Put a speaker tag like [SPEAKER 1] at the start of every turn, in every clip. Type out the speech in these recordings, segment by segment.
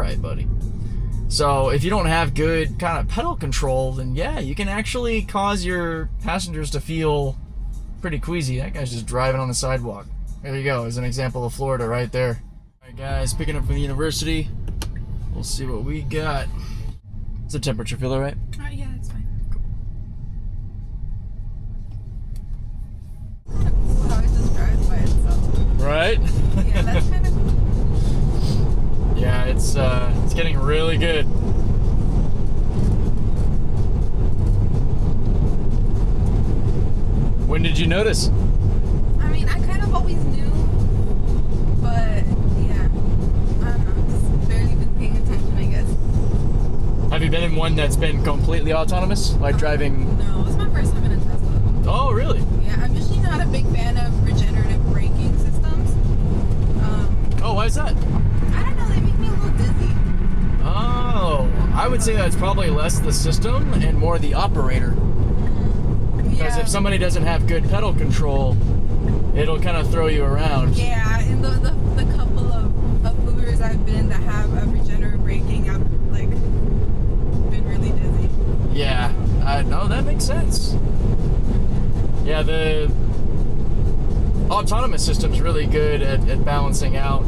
[SPEAKER 1] right, buddy. So if you don't have good kind of pedal control, then yeah, you can actually cause your passengers to feel pretty queasy. That guy's just driving on the sidewalk. There you go. There's an example of Florida right there. All right, guys, picking up from the university. We'll see what we got. Is the temperature feel all right?
[SPEAKER 2] Yeah, it's fine. How it just drives by itself.
[SPEAKER 1] Right?
[SPEAKER 2] Yeah, that's kind of cool.
[SPEAKER 1] Yeah, it's getting really good. When did you notice?
[SPEAKER 2] I mean, I kind of always knew, but yeah, I don't know, just barely been paying attention, I guess.
[SPEAKER 1] Have you been in one that's been completely autonomous? Like driving...
[SPEAKER 2] No, it's my first time in a Tesla.
[SPEAKER 1] Oh, really?
[SPEAKER 2] Yeah, I'm usually not a big fan of regenerative braking systems.
[SPEAKER 1] Oh, why is that?
[SPEAKER 2] I don't know, they make me a little dizzy.
[SPEAKER 1] Oh, I would say that's probably less the system and more the operator. Because if somebody doesn't have good pedal control, it'll kind of throw you around.
[SPEAKER 2] Yeah, and the couple of Ubers I've been that have regenerative braking, I've like been really dizzy.
[SPEAKER 1] Yeah, no, that makes sense. Yeah, the autonomous system's really good at balancing out.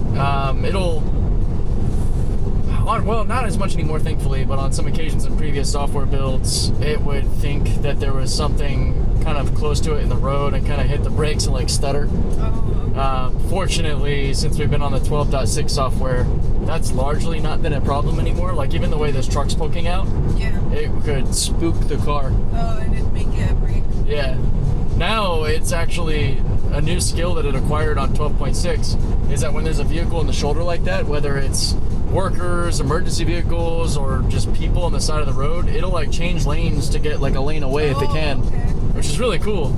[SPEAKER 1] Well, not as much anymore, thankfully, but on some occasions in previous software builds, it would think that there was something kind of close to it in the road and kind of hit the brakes and like stutter.
[SPEAKER 2] Oh.
[SPEAKER 1] Fortunately, since we've been on the 12.6 software, that's largely not been a problem anymore. Like even the way this truck's poking out,
[SPEAKER 2] Yeah.
[SPEAKER 1] it could spook the car.
[SPEAKER 2] Oh, and it'd make it break.
[SPEAKER 1] Yeah. Now it's actually a new skill that it acquired on 12.6 is that when there's a vehicle in the shoulder like that, whether it's workers, emergency vehicles, or just people on the side of the road, it'll like change lanes to get like a lane away if it can,
[SPEAKER 2] Okay.
[SPEAKER 1] which is really cool.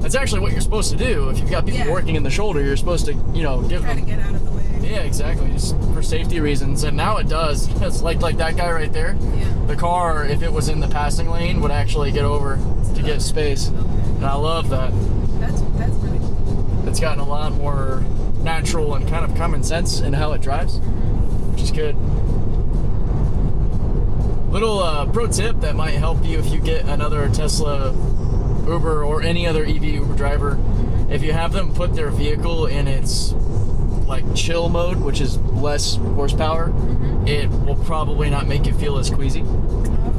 [SPEAKER 1] That's actually what you're supposed to do. If you've got people working in the shoulder, you're supposed to, give
[SPEAKER 2] try
[SPEAKER 1] them...
[SPEAKER 2] to get out of the way.
[SPEAKER 1] Yeah, exactly, just for safety reasons. And now it does. It's like that guy right there.
[SPEAKER 2] Yeah.
[SPEAKER 1] The car, if it was in the passing lane, would actually get over to get space.
[SPEAKER 2] Okay.
[SPEAKER 1] And I love that.
[SPEAKER 2] That's really cool.
[SPEAKER 1] It's gotten a lot more natural and kind of common sense in how it drives, which is good. Little pro tip that might help you if you get another Tesla Uber or any other EV Uber driver. If you have them put their vehicle in its like chill mode, which is less horsepower, it will probably not make you feel as queasy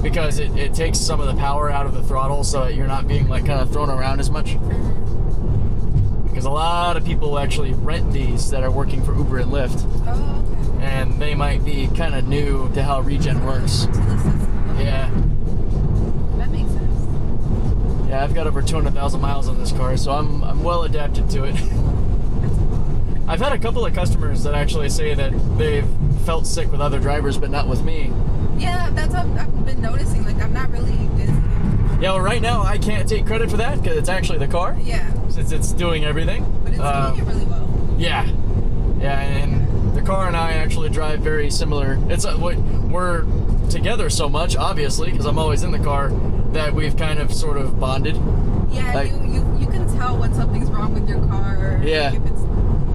[SPEAKER 1] because it takes some of the power out of the throttle so that you're not being like kind of thrown around as much. Because a lot of people actually rent these that are working for Uber and Lyft.
[SPEAKER 2] Oh, okay.
[SPEAKER 1] And they might be kind of new to how regen works.
[SPEAKER 2] To the system. Okay.
[SPEAKER 1] Yeah.
[SPEAKER 2] That makes sense.
[SPEAKER 1] Yeah, I've got over 200,000 miles on this car, so I'm well adapted to it. I've had a couple of customers that actually say that they've felt sick with other drivers, but not with me.
[SPEAKER 2] Yeah, that's what I've been noticing. Like, I'm not really dizzy.
[SPEAKER 1] Yeah, well, right now I can't take credit for that because it's actually the car,
[SPEAKER 2] Yeah.
[SPEAKER 1] since it's doing everything.
[SPEAKER 2] But it's doing it really well.
[SPEAKER 1] Yeah. Yeah, and the car and I actually drive very similar. It's we're together so much, obviously, because I'm always in the car, that we've kind of sort of bonded.
[SPEAKER 2] Yeah,
[SPEAKER 1] Like-
[SPEAKER 2] you can tell when something's wrong with your car, or
[SPEAKER 1] Yeah.
[SPEAKER 2] if it's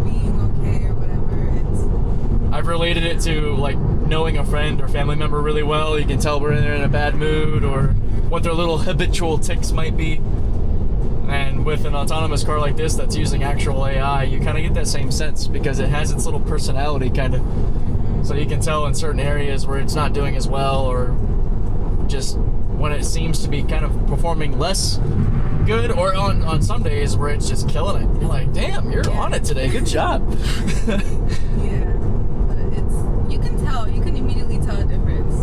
[SPEAKER 2] being okay or whatever.
[SPEAKER 1] I've related it to like knowing a friend or family member really well. You can tell when they're in a bad mood or what their little habitual tics might be. And with an autonomous car like this that's using actual AI, you kind of get that same sense because it has its little personality kind of. So you can tell in certain areas where it's not doing as well, or just when it seems to be kind of performing less good, or on some days where it's just killing it. You're like, damn, you're on it today. Good job.
[SPEAKER 2] Yeah, but you can immediately tell a difference.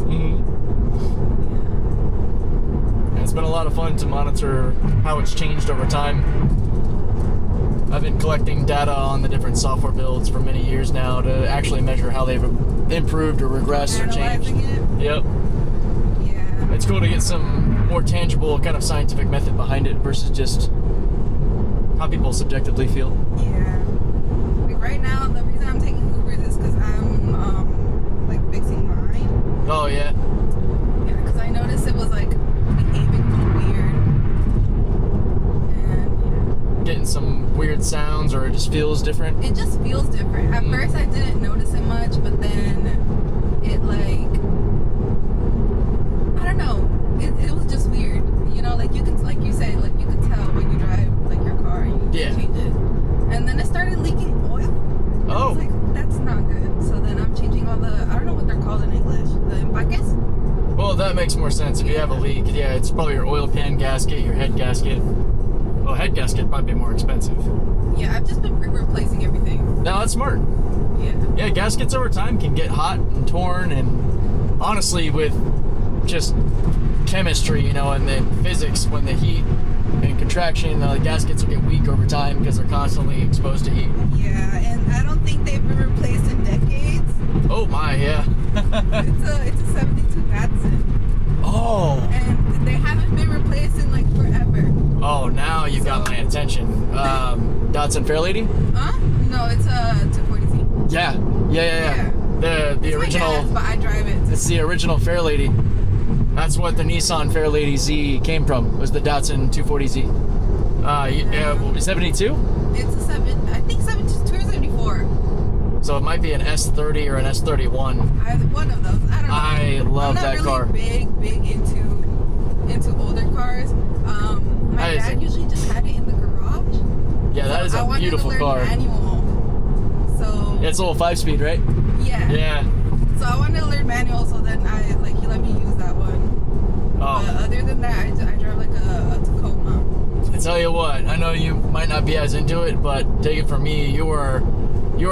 [SPEAKER 1] And it's been a lot of fun to monitor how it's changed over time. I've been collecting data on the different software builds for many years now to actually measure how they've improved or regressed or changed.
[SPEAKER 2] Analyzing it.
[SPEAKER 1] Yep.
[SPEAKER 2] Yeah.
[SPEAKER 1] It's cool to get some more tangible kind of scientific method behind it versus just how people subjectively feel.
[SPEAKER 2] Yeah. Like right now, the reason I'm taking Ubers is because I'm like fixing mine.
[SPEAKER 1] Oh yeah.
[SPEAKER 2] Yeah, because I noticed it was like behaving weird. And
[SPEAKER 1] Getting some weird sounds, or it just feels different.
[SPEAKER 2] it just feels different. At first I didn't notice it much, but then
[SPEAKER 1] that makes more sense. If you have a leak, yeah, it's probably your oil pan gasket, your head gasket. Well, head gasket might be more expensive.
[SPEAKER 2] Yeah, I've just been replacing everything.
[SPEAKER 1] No, that's smart.
[SPEAKER 2] Yeah.
[SPEAKER 1] Yeah, gaskets over time can get hot and torn, and honestly, with just chemistry, you know, and then physics, when the heat and contraction, the gaskets will get weak over time because they're constantly exposed to heat.
[SPEAKER 2] Yeah, and I don't think they've been replaced in decades.
[SPEAKER 1] Oh my, yeah.
[SPEAKER 2] It's a 72 Datsun.
[SPEAKER 1] Oh.
[SPEAKER 2] And they haven't been replaced in like forever.
[SPEAKER 1] Oh, now you've got my attention. Datsun Fairlady?
[SPEAKER 2] Huh? No, it's a 240Z.
[SPEAKER 1] Yeah. The
[SPEAKER 2] It's
[SPEAKER 1] original.
[SPEAKER 2] my dad's, but I drive it.
[SPEAKER 1] It's the original Fairlady. That's what the Nissan Fairlady Z came from. Was the Datsun 240Z. 72?
[SPEAKER 2] It's a 7. I think 72 or 74.
[SPEAKER 1] So it might be an S30 or an S31.
[SPEAKER 2] Either one of those. I don't know.
[SPEAKER 1] I love that car.
[SPEAKER 2] I'm not really big into older cars. My dad usually just had it in the garage.
[SPEAKER 1] Yeah, that is a beautiful car.
[SPEAKER 2] Manual. So
[SPEAKER 1] Yeah, it's a little 5-speed, right?
[SPEAKER 2] yeah.
[SPEAKER 1] Yeah.
[SPEAKER 2] So I wanted to learn manual, so then he let me use that one.
[SPEAKER 1] Oh.
[SPEAKER 2] But other than that, I drive like a Tacoma.
[SPEAKER 1] I tell you what, I know you might not be as into it, but take it from me, you are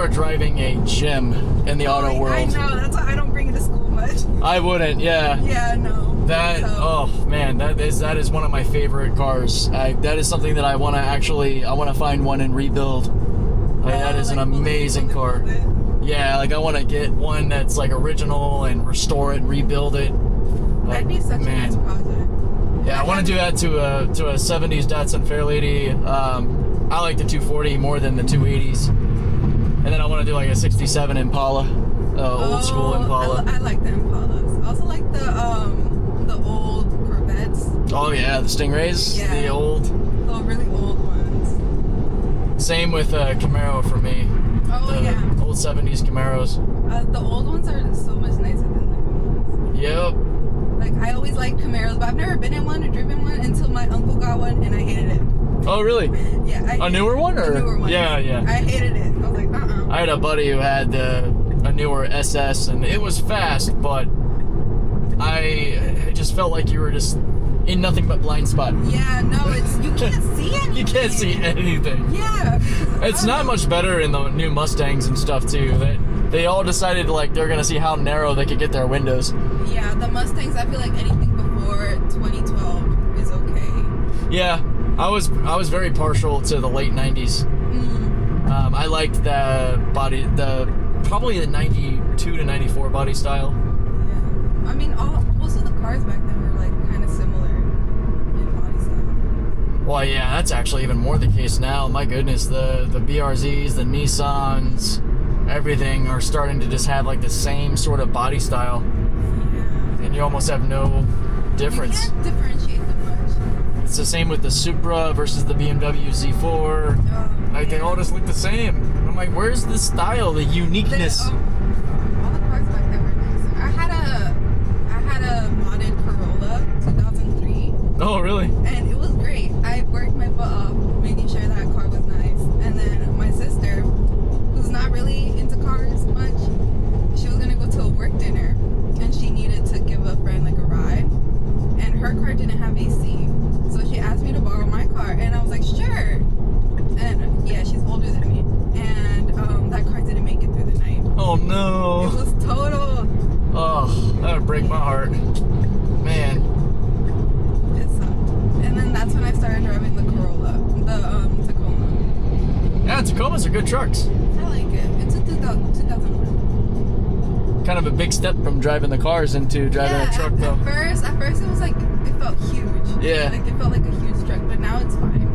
[SPEAKER 1] driving a gem in the auto world.
[SPEAKER 2] I know, that's why I don't bring it to school much.
[SPEAKER 1] I wouldn't, yeah.
[SPEAKER 2] Yeah, no.
[SPEAKER 1] That oh man, that is one of my favorite cars. That is something that I want to find one and rebuild. That is an amazing car. Yeah, like I want to get one that's like original and restore it and rebuild it.
[SPEAKER 2] That'd be such a nice project.
[SPEAKER 1] Yeah, I want to do that to a 70s Datsun Fairlady. I like the 240 more than the 280s. And then I want to do like a 67 Impala, old school Impala.
[SPEAKER 2] I like the Impalas. I also like the old Corvettes.
[SPEAKER 1] Oh yeah, the Stingrays.
[SPEAKER 2] Yeah.
[SPEAKER 1] The
[SPEAKER 2] really old ones.
[SPEAKER 1] Same with Camaro for me.
[SPEAKER 2] Oh
[SPEAKER 1] the
[SPEAKER 2] yeah.
[SPEAKER 1] Old 70s Camaros.
[SPEAKER 2] The old ones are so much nicer than the new ones.
[SPEAKER 1] Yep.
[SPEAKER 2] Like I always liked Camaros, but I've never been in one or driven one until my uncle got one and I hated it.
[SPEAKER 1] Oh really?
[SPEAKER 2] Yeah.
[SPEAKER 1] A newer one or?
[SPEAKER 2] A newer one.
[SPEAKER 1] Yeah.
[SPEAKER 2] I hated it. I was like,
[SPEAKER 1] I had a buddy who had a newer SS, and it was fast, but I just felt like you were just in nothing but blind spot.
[SPEAKER 2] Yeah, no, you can't see anything.
[SPEAKER 1] You can't see anything.
[SPEAKER 2] Yeah.
[SPEAKER 1] It's not much better in the new Mustangs and stuff too. They all decided like they're gonna see how narrow they could get their windows.
[SPEAKER 2] Yeah, the Mustangs. I feel like anything before 2012 is okay.
[SPEAKER 1] Yeah, I was very partial to the late 90s. I liked the body, probably the 92 to 94 body style.
[SPEAKER 2] Yeah, I mean, most of the cars back then were like kind of similar in body style.
[SPEAKER 1] Well, yeah, that's actually even more the case now. My goodness, the BRZs, the Nissans, everything are starting to just have like the same sort of body style.
[SPEAKER 2] Yeah.
[SPEAKER 1] And you almost have no difference.
[SPEAKER 2] You can't differentiate them much.
[SPEAKER 1] It's the same with the Supra versus the BMW Z4. Like they all just look the same. I'm like, where's the style, the uniqueness?
[SPEAKER 2] All the cars back then were nice. I had a modded Corolla 2003.
[SPEAKER 1] Oh, really?
[SPEAKER 2] And it was great. I worked my butt off making sure that car was nice. And then my sister, who's not really into cars much, she was gonna go to a work dinner, and she needed to give a friend like a ride. And her car didn't have AC, so she asked me to borrow my car, and I was like, sure. And yeah, she's older than me, and that car didn't make it through the night.
[SPEAKER 1] Oh no!
[SPEAKER 2] It was total.
[SPEAKER 1] Oh, that would break my heart, man.
[SPEAKER 2] It sucked. And then that's when I started driving the Corolla, the Tacoma.
[SPEAKER 1] Yeah, Tacomas are good trucks.
[SPEAKER 2] I like it. It's a 2001.
[SPEAKER 1] Kind of a big step from driving the cars into driving a truck, though.
[SPEAKER 2] At first it was like, it felt huge.
[SPEAKER 1] Yeah.
[SPEAKER 2] Like it felt like a huge truck, but now it's fine.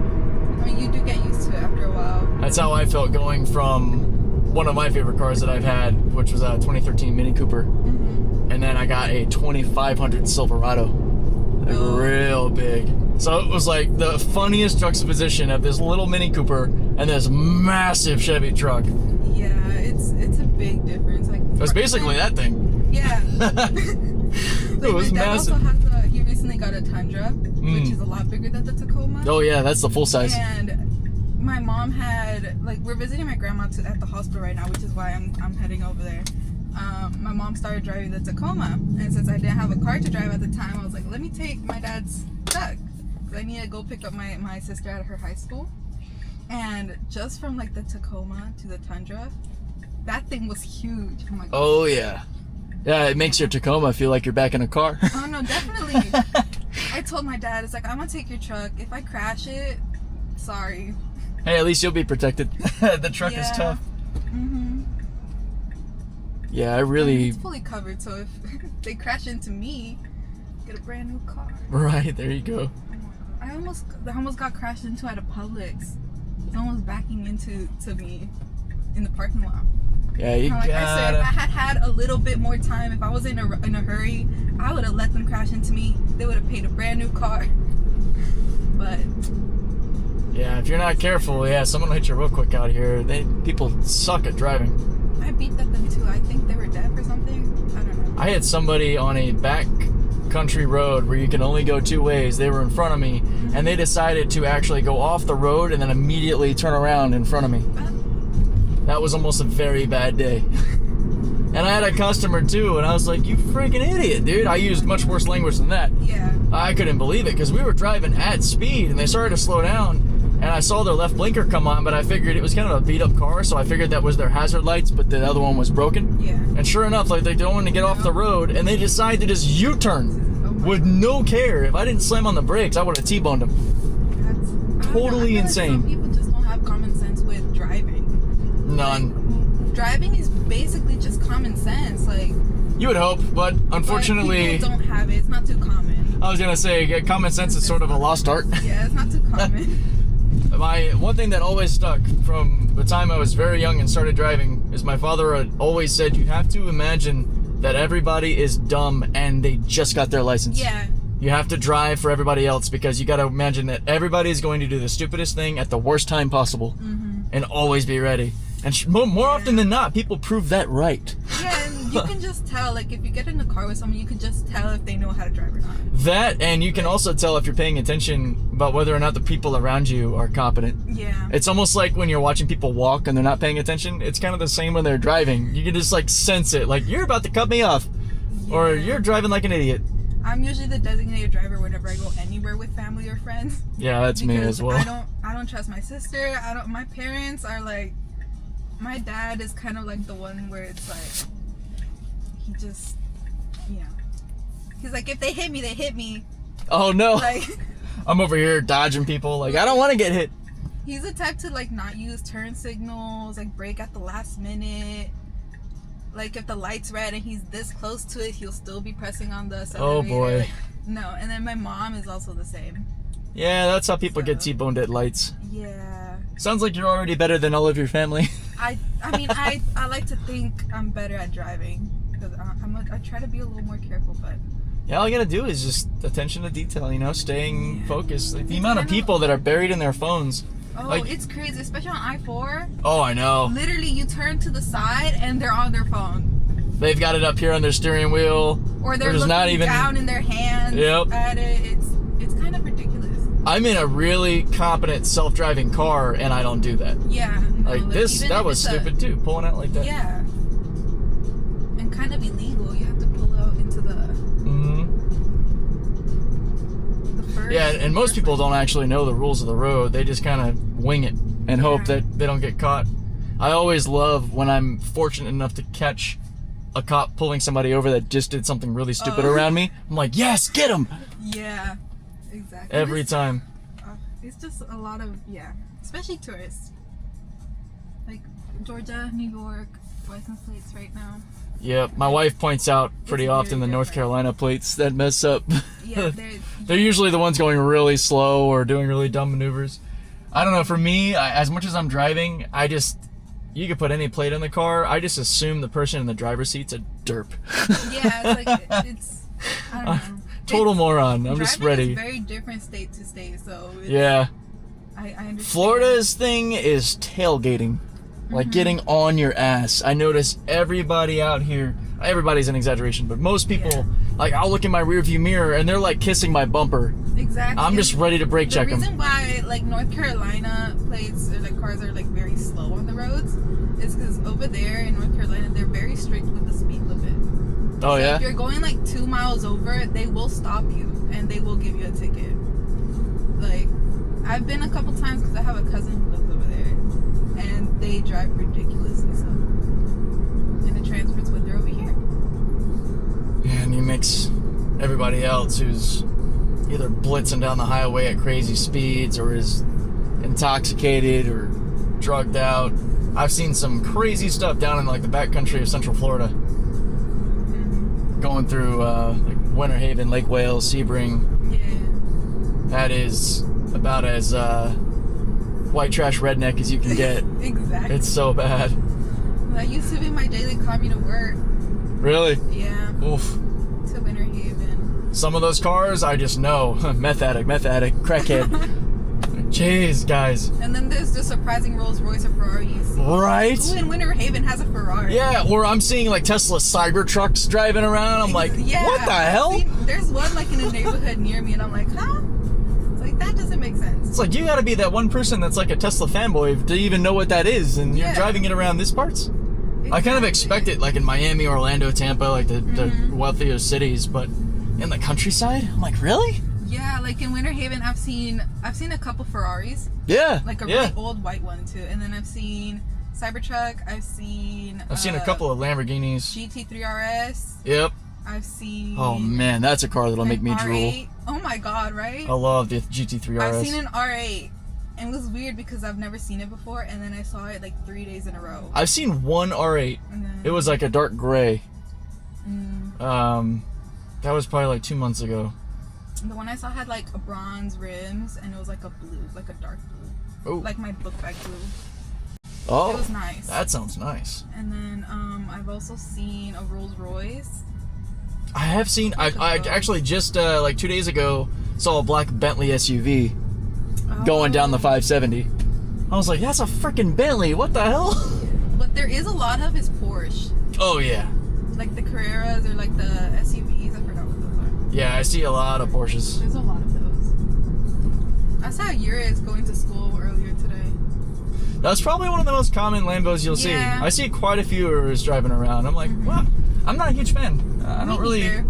[SPEAKER 2] I mean, you do get used to it after a while.
[SPEAKER 1] That's how I felt going from one of my favorite cars that I've had, which was a 2013 Mini Cooper.
[SPEAKER 2] Mm-hmm.
[SPEAKER 1] And then I got a 2500 Silverado. Like real big. So it was like the funniest juxtaposition of this little Mini Cooper and this massive Chevy truck.
[SPEAKER 2] Yeah, it's a big difference. Like
[SPEAKER 1] It was basically that thing.
[SPEAKER 2] Yeah.
[SPEAKER 1] It was massive.
[SPEAKER 2] Also has he recently got a Tundra, which is a lot bigger than the Tacoma.
[SPEAKER 1] Oh yeah, that's the full size.
[SPEAKER 2] And my mom had, like, we're visiting my grandma at the hospital right now, which is why I'm heading over there. My mom started driving the Tacoma, and since I didn't have a car to drive at the time, I was like, let me take my dad's truck, because I needed to go pick up my sister at her high school. And just from like the Tacoma to the Tundra, that thing was huge. I'm like,
[SPEAKER 1] oh yeah. Yeah, it makes your Tacoma feel like you're back in a car.
[SPEAKER 2] oh no, definitely. I told my dad, it's like, I'm gonna take your truck. If I crash it, sorry.
[SPEAKER 1] Hey, at least you'll be protected. The truck is tough.
[SPEAKER 2] Mm-hmm.
[SPEAKER 1] Yeah, I really...
[SPEAKER 2] It's fully covered, so if they crash into me, get a brand new car.
[SPEAKER 1] Right, there you go.
[SPEAKER 2] I almost got crashed into at a Publix. Someone was backing into me in the parking lot.
[SPEAKER 1] Yeah, you
[SPEAKER 2] like
[SPEAKER 1] gotta...
[SPEAKER 2] I said, if I had a little bit more time, if I was in a hurry, I would have let them crash into me. They would have paid a brand new car. But...
[SPEAKER 1] yeah, if you're not careful, yeah, someone will hit you real quick out here. People suck at driving.
[SPEAKER 2] I beat at them too. I think they were deaf or something. I don't know.
[SPEAKER 1] I had somebody on a back country road where you can only go two ways. They were in front of me, and they decided to actually go off the road and then immediately turn around in front of me. That was almost a very bad day. And I had a customer too, and I was like, you freaking idiot, dude. I used much worse language than that.
[SPEAKER 2] Yeah.
[SPEAKER 1] I couldn't believe it, because we were driving at speed, and they started to slow down, and I saw their left blinker come on, but I figured it was kind of a beat-up car, so I figured that was their hazard lights, but the other one was broken.
[SPEAKER 2] Yeah.
[SPEAKER 1] And sure enough, like, they don't want to get off the road, and they decide to just U-turn with no care. If I didn't slam on the brakes, I would have T-boned them.
[SPEAKER 2] That's
[SPEAKER 1] Totally insane.
[SPEAKER 2] Some people just don't have common sense with driving.
[SPEAKER 1] None.
[SPEAKER 2] Like, driving is basically just common sense. Like,
[SPEAKER 1] you would hope, but unfortunately...
[SPEAKER 2] people don't have it. It's not too common.
[SPEAKER 1] I was going to say, common sense is sort of a lost art.
[SPEAKER 2] Yeah, it's not too common.
[SPEAKER 1] One thing that always stuck from the time I was very young and started driving is my father had always said, you have to imagine that everybody is dumb and they just got their license.
[SPEAKER 2] Yeah.
[SPEAKER 1] You have to drive for everybody else, because you got to imagine that everybody is going to do the stupidest thing at the worst time possible, and always be ready. And more often than not, people prove that right.
[SPEAKER 2] Yeah, and you can just tell, like, if you get in a car with someone, you can just tell if they know how to drive or not.
[SPEAKER 1] That, and you can also tell if you're paying attention about whether or not the people around you are competent.
[SPEAKER 2] Yeah.
[SPEAKER 1] It's almost like when you're watching people walk and they're not paying attention. It's kind of the same when they're driving. You can just, like, sense it. Like, you're about to cut me off. Yeah. Or you're driving like an idiot.
[SPEAKER 2] I'm usually the designated driver whenever I go anywhere with family or friends.
[SPEAKER 1] Yeah, that's me as well.
[SPEAKER 2] I don't trust my sister. My parents are like... My dad is kind of like the one where it's like, he just, he's like, if they hit me, they hit me.
[SPEAKER 1] Oh no.
[SPEAKER 2] Like,
[SPEAKER 1] I'm over here dodging people. Like, I don't want to get hit.
[SPEAKER 2] He's the type to like not use turn signals, like brake at the last minute. Like if the light's red and he's this close to it, he'll still be pressing on the accelerator.
[SPEAKER 1] Oh boy.
[SPEAKER 2] Like, no, and then my mom is also the same.
[SPEAKER 1] Yeah, that's how people get T-boned at lights.
[SPEAKER 2] Yeah.
[SPEAKER 1] Sounds like you're already better than all of your family.
[SPEAKER 2] I mean, I like to think I'm better at driving, because I try to be a little more careful, but...
[SPEAKER 1] Yeah, all you gotta do is just attention to detail, staying focused. Like, the amount of people that are buried in their phones.
[SPEAKER 2] Oh,
[SPEAKER 1] like,
[SPEAKER 2] it's crazy, especially on I-4.
[SPEAKER 1] Oh, I know.
[SPEAKER 2] Literally, you turn to the side and they're on their phone.
[SPEAKER 1] They've got it up here on their steering wheel.
[SPEAKER 2] Or they're looking down in their hands at it. It's kind of ridiculous. I'm
[SPEAKER 1] in a really competent self-driving car, and I don't do that.
[SPEAKER 2] Yeah. No,
[SPEAKER 1] like this, that was stupid too, pulling out like that.
[SPEAKER 2] Yeah. And kind of illegal. You have to pull out into the...
[SPEAKER 1] Yeah, and most people don't actually know the rules of the road. They just kind of wing it and hope that they don't get caught. I always love when I'm fortunate enough to catch a cop pulling somebody over that just did something really stupid around me. I'm like, yes, get him!
[SPEAKER 2] Yeah, exactly.
[SPEAKER 1] Every time.
[SPEAKER 2] It's just a lot of, especially tourists. Like Georgia, New York, license plates right now.
[SPEAKER 1] Yeah, my wife points out pretty often the North Carolina plates that mess up.
[SPEAKER 2] Yeah,
[SPEAKER 1] they're usually the ones going really slow or doing really dumb maneuvers. I don't know, for me, as much as I'm driving, you could put any plate in the car, I just assume the person in the driver's seat's a derp.
[SPEAKER 2] Yeah, it's like, I don't know.
[SPEAKER 1] Total moron. I'm just ready.
[SPEAKER 2] It's very different state to state, so
[SPEAKER 1] yeah.
[SPEAKER 2] I understand.
[SPEAKER 1] Florida's thing is tailgating. Like getting on your ass. I notice everybody out here, everybody's an exaggeration, but most people, like I'll look in my rear view mirror and they're like kissing my bumper.
[SPEAKER 2] Exactly.
[SPEAKER 1] I'm just ready to brake check them.
[SPEAKER 2] The reason why like North Carolina plates or like cars are like very slow on the roads is because over there in North Carolina they're very strict with the speed limit.
[SPEAKER 1] Oh,
[SPEAKER 2] So
[SPEAKER 1] yeah?
[SPEAKER 2] if you're going like 2 miles over, they will stop you and they will give you a ticket. Like, I've been a couple times because I have a cousin who lives over there, and they drive ridiculously slow. And it transfers when they're over here.
[SPEAKER 1] Yeah, and he makes everybody else who's either blitzing down the highway at crazy speeds or is intoxicated or drugged out. I've seen some crazy stuff down in like the backcountry of Central Florida. Going through like Winter Haven, Lake Wales, Sebring.
[SPEAKER 2] Yeah.
[SPEAKER 1] That is about as white trash redneck as you can get.
[SPEAKER 2] Exactly.
[SPEAKER 1] It's so bad.
[SPEAKER 2] That used to be my daily commute to work.
[SPEAKER 1] Really?
[SPEAKER 2] Yeah.
[SPEAKER 1] Oof.
[SPEAKER 2] To Winter Haven.
[SPEAKER 1] Some of those cars, I just know. Meth addict, crackhead. Jeez, guys.
[SPEAKER 2] And then there's the surprising Rolls Royce or Ferrari you see.
[SPEAKER 1] Right?
[SPEAKER 2] Who in Winter Haven has a Ferrari?
[SPEAKER 1] Yeah, or I'm seeing like Tesla Cybertrucks driving around. I'm like,
[SPEAKER 2] yeah,
[SPEAKER 1] what the hell?
[SPEAKER 2] There's one like in a neighborhood near me, and I'm like, huh? It's like, that doesn't make sense.
[SPEAKER 1] It's like, you gotta be that one person that's like a Tesla fanboy to even know what that is, and you're driving it around these parts? Exactly. I kind of expect it like in Miami, Orlando, Tampa, like the wealthier cities, but in the countryside, I'm like, really?
[SPEAKER 2] Yeah, like in Winter Haven, I've seen a couple Ferraris.
[SPEAKER 1] Yeah.
[SPEAKER 2] Like a really old white one too, and then I've seen Cybertruck. I've seen
[SPEAKER 1] a couple of Lamborghinis.
[SPEAKER 2] GT3 RS.
[SPEAKER 1] Yep.
[SPEAKER 2] I've seen.
[SPEAKER 1] Oh man, that's a car that'll make me
[SPEAKER 2] R8.
[SPEAKER 1] drool.
[SPEAKER 2] Oh my god, right?
[SPEAKER 1] I love the GT3 RS.
[SPEAKER 2] I've seen an R8, and it was weird because I've never seen it before, and then I saw it like 3 days in a row.
[SPEAKER 1] I've seen one R8. It was like a dark gray. That was probably like 2 months ago.
[SPEAKER 2] The one I saw had like a bronze rims, and it was like a blue, like a dark blue.
[SPEAKER 1] Oh.
[SPEAKER 2] Like my book bag blue.
[SPEAKER 1] Oh.
[SPEAKER 2] It was nice.
[SPEAKER 1] That sounds nice.
[SPEAKER 2] And then I've also seen a Rolls Royce.
[SPEAKER 1] I have seen. I actually just like 2 days ago saw a black Bentley SUV going down the 570. I was like, that's a freaking Bentley. What the hell?
[SPEAKER 2] But there is a lot of his Porsche.
[SPEAKER 1] Oh yeah.
[SPEAKER 2] Like the Carreras or like the SUVs. I forgot what those are.
[SPEAKER 1] Yeah, I see a lot of Porsches.
[SPEAKER 2] There's a lot of those. I saw Urus going to school earlier today.
[SPEAKER 1] That's probably one of the most common Lambos you'll see. I see quite a few Urus driving around. I'm like, wow. I'm not a huge fan. I don't really. Either.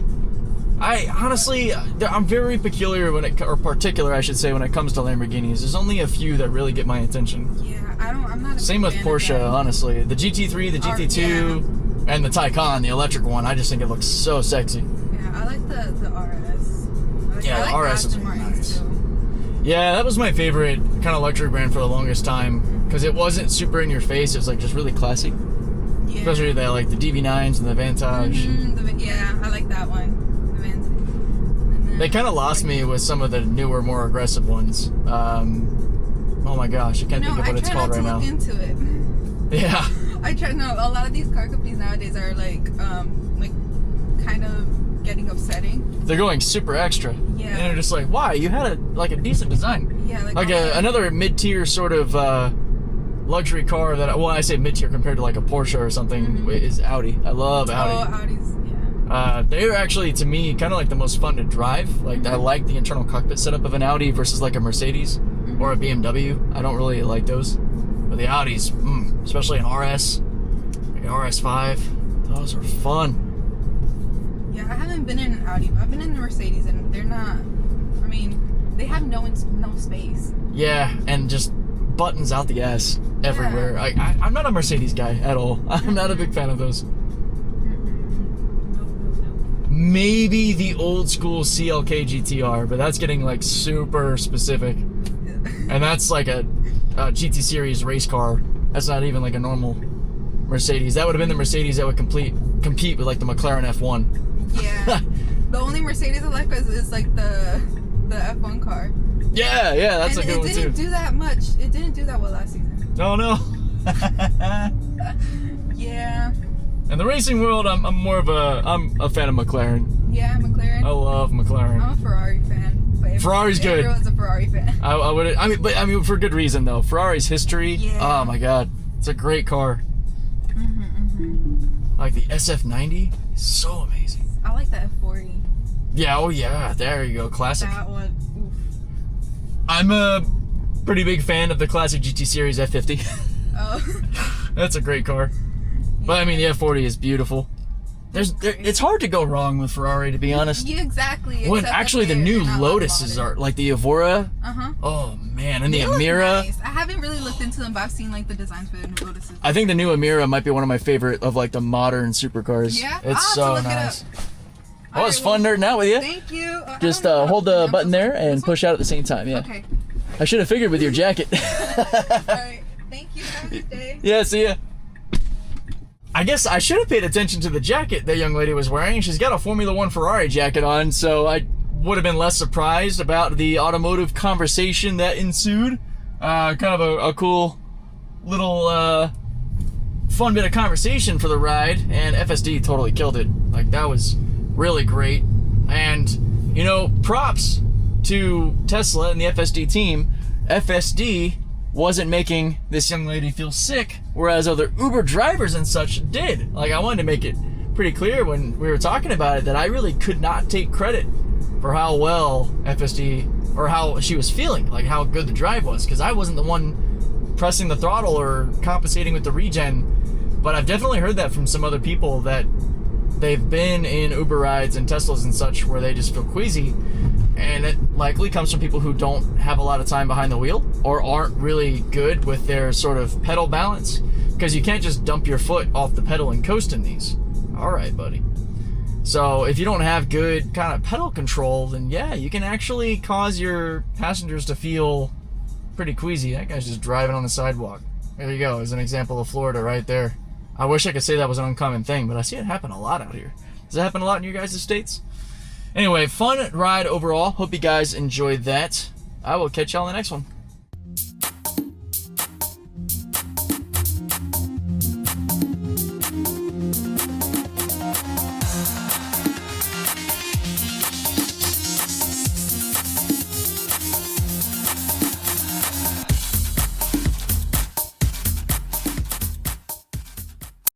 [SPEAKER 1] I honestly, I'm very peculiar or particular, I should say, when it comes to Lamborghinis. There's only a few that really get my attention.
[SPEAKER 2] Yeah, I'm not.
[SPEAKER 1] Same with Porsche, honestly. The GT3, the GT2, and the Taycan, the electric one. I just think it looks so sexy.
[SPEAKER 2] Yeah, I like the RS.
[SPEAKER 1] The RS is really nice. Too. Yeah, that was my favorite kind of luxury brand for the longest time because it wasn't super in your face. It was like just really classy. Yeah. Especially the like the DB9s and the Vantage.
[SPEAKER 2] Yeah, I like that one. The Vantage.
[SPEAKER 1] They kind of lost me with some of the newer, more aggressive ones. Oh my gosh, I can't think of what it's called right now.
[SPEAKER 2] I try not to look into it.
[SPEAKER 1] Yeah.
[SPEAKER 2] I try. No, a lot of these car companies nowadays are like kind of getting upsetting.
[SPEAKER 1] They're going super extra.
[SPEAKER 2] Yeah.
[SPEAKER 1] And they're just like, why? You had a decent design.
[SPEAKER 2] Yeah.
[SPEAKER 1] Another mid-tier sort of luxury car that, well, I say mid-tier compared to like a Porsche or something, is Audi. I love Audi.
[SPEAKER 2] Oh, Audis, yeah.
[SPEAKER 1] They're actually, to me, kind of like the most fun to drive. Like, I like the internal cockpit setup of an Audi versus like a Mercedes or a BMW. I don't really like those. But the Audis, especially an RS, like an RS5, those are fun.
[SPEAKER 2] Yeah, I haven't been in an Audi, but I've been in a Mercedes, and they're not, I mean, they have no space.
[SPEAKER 1] Yeah, and just buttons out the ass everywhere. Yeah. I'm not a Mercedes guy at all. I'm not a big fan of those. Maybe the old school CLK GTR, but that's getting like super specific. And that's like a GT Series race car. That's not even like a normal Mercedes. That would have been the Mercedes that would compete with like the McLaren F1.
[SPEAKER 2] Yeah. The only Mercedes I like is like the F1 car.
[SPEAKER 1] Yeah, that's a good one too.
[SPEAKER 2] It didn't do that much. It didn't do that well last season.
[SPEAKER 1] Oh no.
[SPEAKER 2] Yeah.
[SPEAKER 1] In the racing world, I'm a fan of McLaren.
[SPEAKER 2] Yeah, McLaren.
[SPEAKER 1] I love McLaren.
[SPEAKER 2] I'm a Ferrari fan. But
[SPEAKER 1] Ferrari's good.
[SPEAKER 2] Everyone's a Ferrari fan.
[SPEAKER 1] I mean, for good reason though. Ferrari's history. Yeah. Oh my God, it's a great car. Like the SF90, so amazing.
[SPEAKER 2] I like the F40.
[SPEAKER 1] Yeah. Oh yeah. There you go. Classic.
[SPEAKER 2] That one. Oof.
[SPEAKER 1] I'm a pretty big fan of the classic GT Series F50.
[SPEAKER 2] Oh.
[SPEAKER 1] That's a great car. But I mean, the F40 is beautiful. It's hard to go wrong with Ferrari, to be honest.
[SPEAKER 2] Yeah, exactly.
[SPEAKER 1] When actually the new Lotuses are, like the Evora. Oh man, and the Emira.
[SPEAKER 2] Nice. I haven't really looked into them, but I've seen like the designs for the new Lotuses.
[SPEAKER 1] I think the new Emira might be one of my favorite of like the modern supercars.
[SPEAKER 2] Yeah,
[SPEAKER 1] it's so nice. Well, it's fun nerding out with you.
[SPEAKER 2] Thank you.
[SPEAKER 1] Just hold the button there and push out at the same time. Yeah.
[SPEAKER 2] Okay.
[SPEAKER 1] I should have figured with your jacket.
[SPEAKER 2] All right. Thank you. Have a good day.
[SPEAKER 1] Yeah. See ya. I guess I should have paid attention to the jacket that young lady was wearing. She's got a Formula One Ferrari jacket on, so I would have been less surprised about the automotive conversation that ensued. Kind of a cool little fun bit of conversation for the ride, and FSD totally killed it. Like, that was really great. And, you know, props to Tesla and the FSD team. FSD wasn't making this young lady feel sick, whereas other Uber drivers and such did. Like, I wanted to make it pretty clear when we were talking about it that I really could not take credit for how well FSD, or how she was feeling, like how good the drive was, because I wasn't the one pressing the throttle or compensating with the regen. But I've definitely heard that from some other people, that they've been in Uber rides and Teslas and such where they just feel queasy. And it likely comes from people who don't have a lot of time behind the wheel or aren't really good with their sort of pedal balance, because you can't just dump your foot off the pedal and coast in these. All right, buddy. So if you don't have good kind of pedal control, then yeah, you can actually cause your passengers to feel pretty queasy. That guy's just driving on the sidewalk. There you go. There's an example of Florida right there. I wish I could say that was an uncommon thing, but I see it happen a lot out here. Does it happen a lot in your guys' states? Anyway, fun ride overall. Hope you guys enjoyed that. I will catch y'all in the next one.